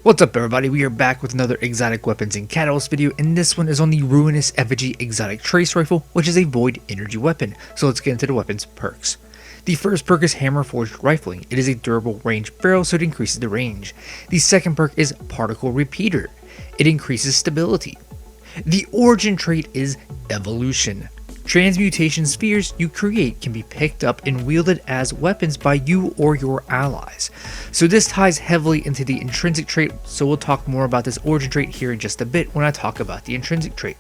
What's up everybody, we are back with another exotic weapons and catalyst video, and this one is on the Ruinous Effigy exotic trace rifle, which is a void energy weapon. So let's get into the weapon's perks. The first perk is hammer forged rifling. It is a durable range barrel, so it increases the range. The second perk is particle repeater. It increases stability. The origin trait is evolution. Transmutation spheres you create can be picked up and wielded as weapons by you or your allies. So this ties heavily into the intrinsic trait, so we'll talk more about this origin trait here in just a bit when I talk about the intrinsic trait.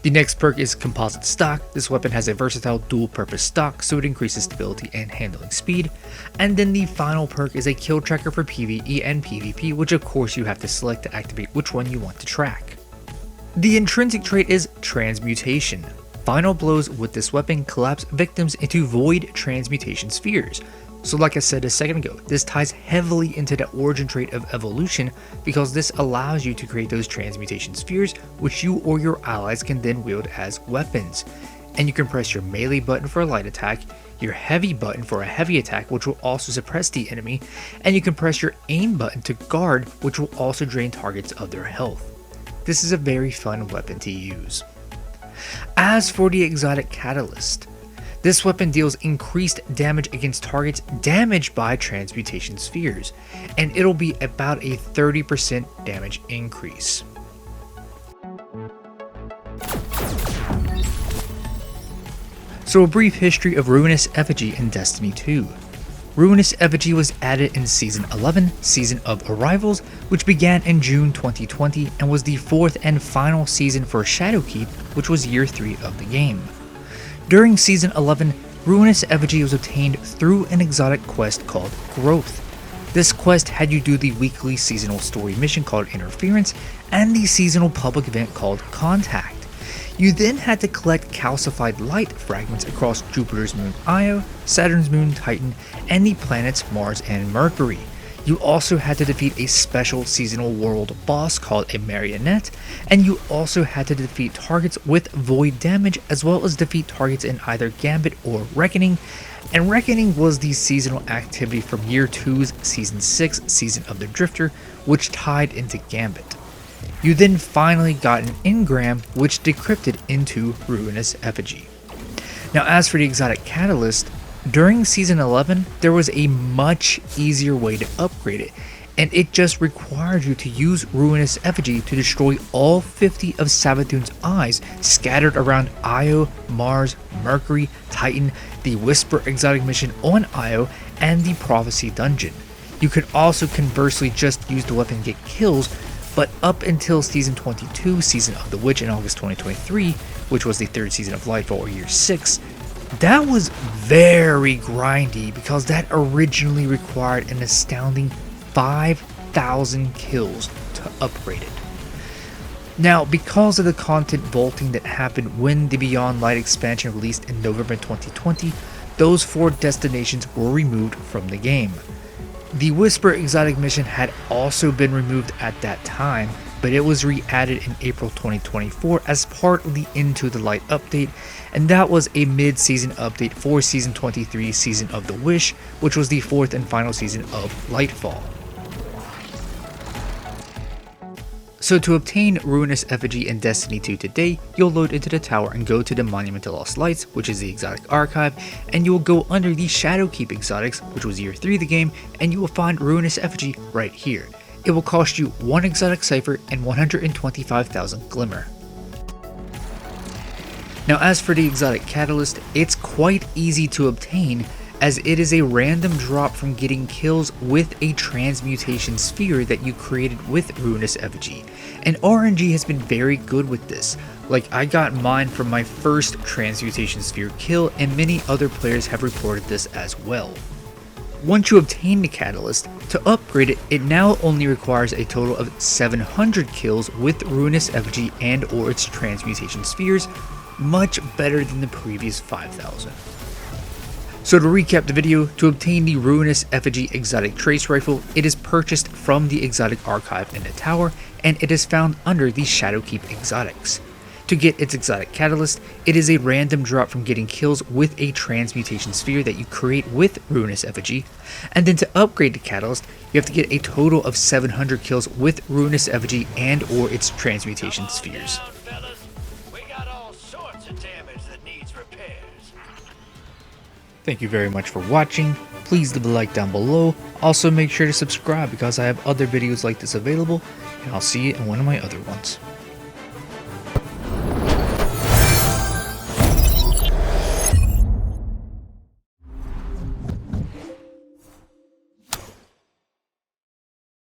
The next perk is composite stock. This weapon has a versatile dual purpose stock, so it increases stability and handling speed. And then the final perk is a kill tracker for PvE and PvP, which of course you have to select to activate which one you want to track. The intrinsic trait is transmutation. Final blows with this weapon collapse victims into void transmutation spheres. So like I said a second ago, this ties heavily into the origin trait of evolution because this allows you to create those transmutation spheres which you or your allies can then wield as weapons. And you can press your melee button for a light attack, your heavy button for a heavy attack which will also suppress the enemy, and you can press your aim button to guard, which will also drain targets of their health. This is a very fun weapon to use. As for the exotic catalyst, this weapon deals increased damage against targets damaged by transmutation spheres, and it'll be about a 30% damage increase. So a brief history of Ruinous Effigy in Destiny 2. Ruinous Effigy was added in Season 11, Season of Arrivals, which began in June 2020 and was the fourth and final season for Shadowkeep, which was year 3 of the game. During Season 11, Ruinous Effigy was obtained through an exotic quest called Growth. This quest had you do the weekly seasonal story mission called Interference and the seasonal public event called Contact. You then had to collect calcified light fragments across Jupiter's moon Io, Saturn's moon Titan, and the planets Mars and Mercury. You also had to defeat a special seasonal world boss called a Marionette, and you also had to defeat targets with void damage as well as defeat targets in either Gambit or Reckoning, and Reckoning was the seasonal activity from year 2's Season 6 Season of the Drifter, which tied into Gambit. You then finally got an engram which decrypted into Ruinous Effigy. Now as for the exotic catalyst, during Season 11 there was a much easier way to upgrade it, and it just required you to use Ruinous Effigy to destroy all 50 of Savathun's eyes scattered around Io, Mars, Mercury, Titan, the Whisper exotic mission on Io, and the Prophecy dungeon. You could also conversely just use the weapon and get kills, but up until Season 22, Season of the Witch in August 2023, which was the third season of Lightfall or year 6, that was very grindy because that originally required an astounding 5,000 kills to upgrade it. Now, because of the content vaulting that happened when the Beyond Light expansion released in November 2020, those 4 destinations were removed from the game. The Whisper exotic mission had also been removed at that time, but it was re-added in April 2024 as part of the Into the Light update, and that was a mid-season update for Season 23 Season of the Wish, which was the 4th and final season of Lightfall. So to obtain Ruinous Effigy in Destiny 2 today, you'll load into the tower and go to the Monument to Lost Lights, which is the exotic archive, and you will go under the Shadowkeep exotics, which was year 3 of the game, and you will find Ruinous Effigy right here. It will cost you 1 exotic cipher and 125,000 glimmer. Now as for the exotic catalyst, it's quite easy to obtain as it is a random drop from getting kills with a transmutation sphere that you created with Ruinous Effigy, and RNG has been very good with this. Like I got mine from my first transmutation sphere kill, and many other players have reported this as well. Once you obtain the catalyst, to upgrade it, it now only requires a total of 700 kills with Ruinous Effigy and or its transmutation spheres, much better than the previous 5,000. So to recap the video, to obtain the Ruinous Effigy exotic trace rifle, it is purchased from the exotic archive in the tower, and it is found under the Shadowkeep exotics. To get its exotic catalyst, it is a random drop from getting kills with a transmutation sphere that you create with Ruinous Effigy, and then to upgrade the catalyst, you have to get a total of 700 kills with Ruinous Effigy and or its transmutation spheres. Thank you very much for watching. Please leave a like down below. Also make sure to subscribe because I have other videos like this available, and I'll see you in one of my other ones.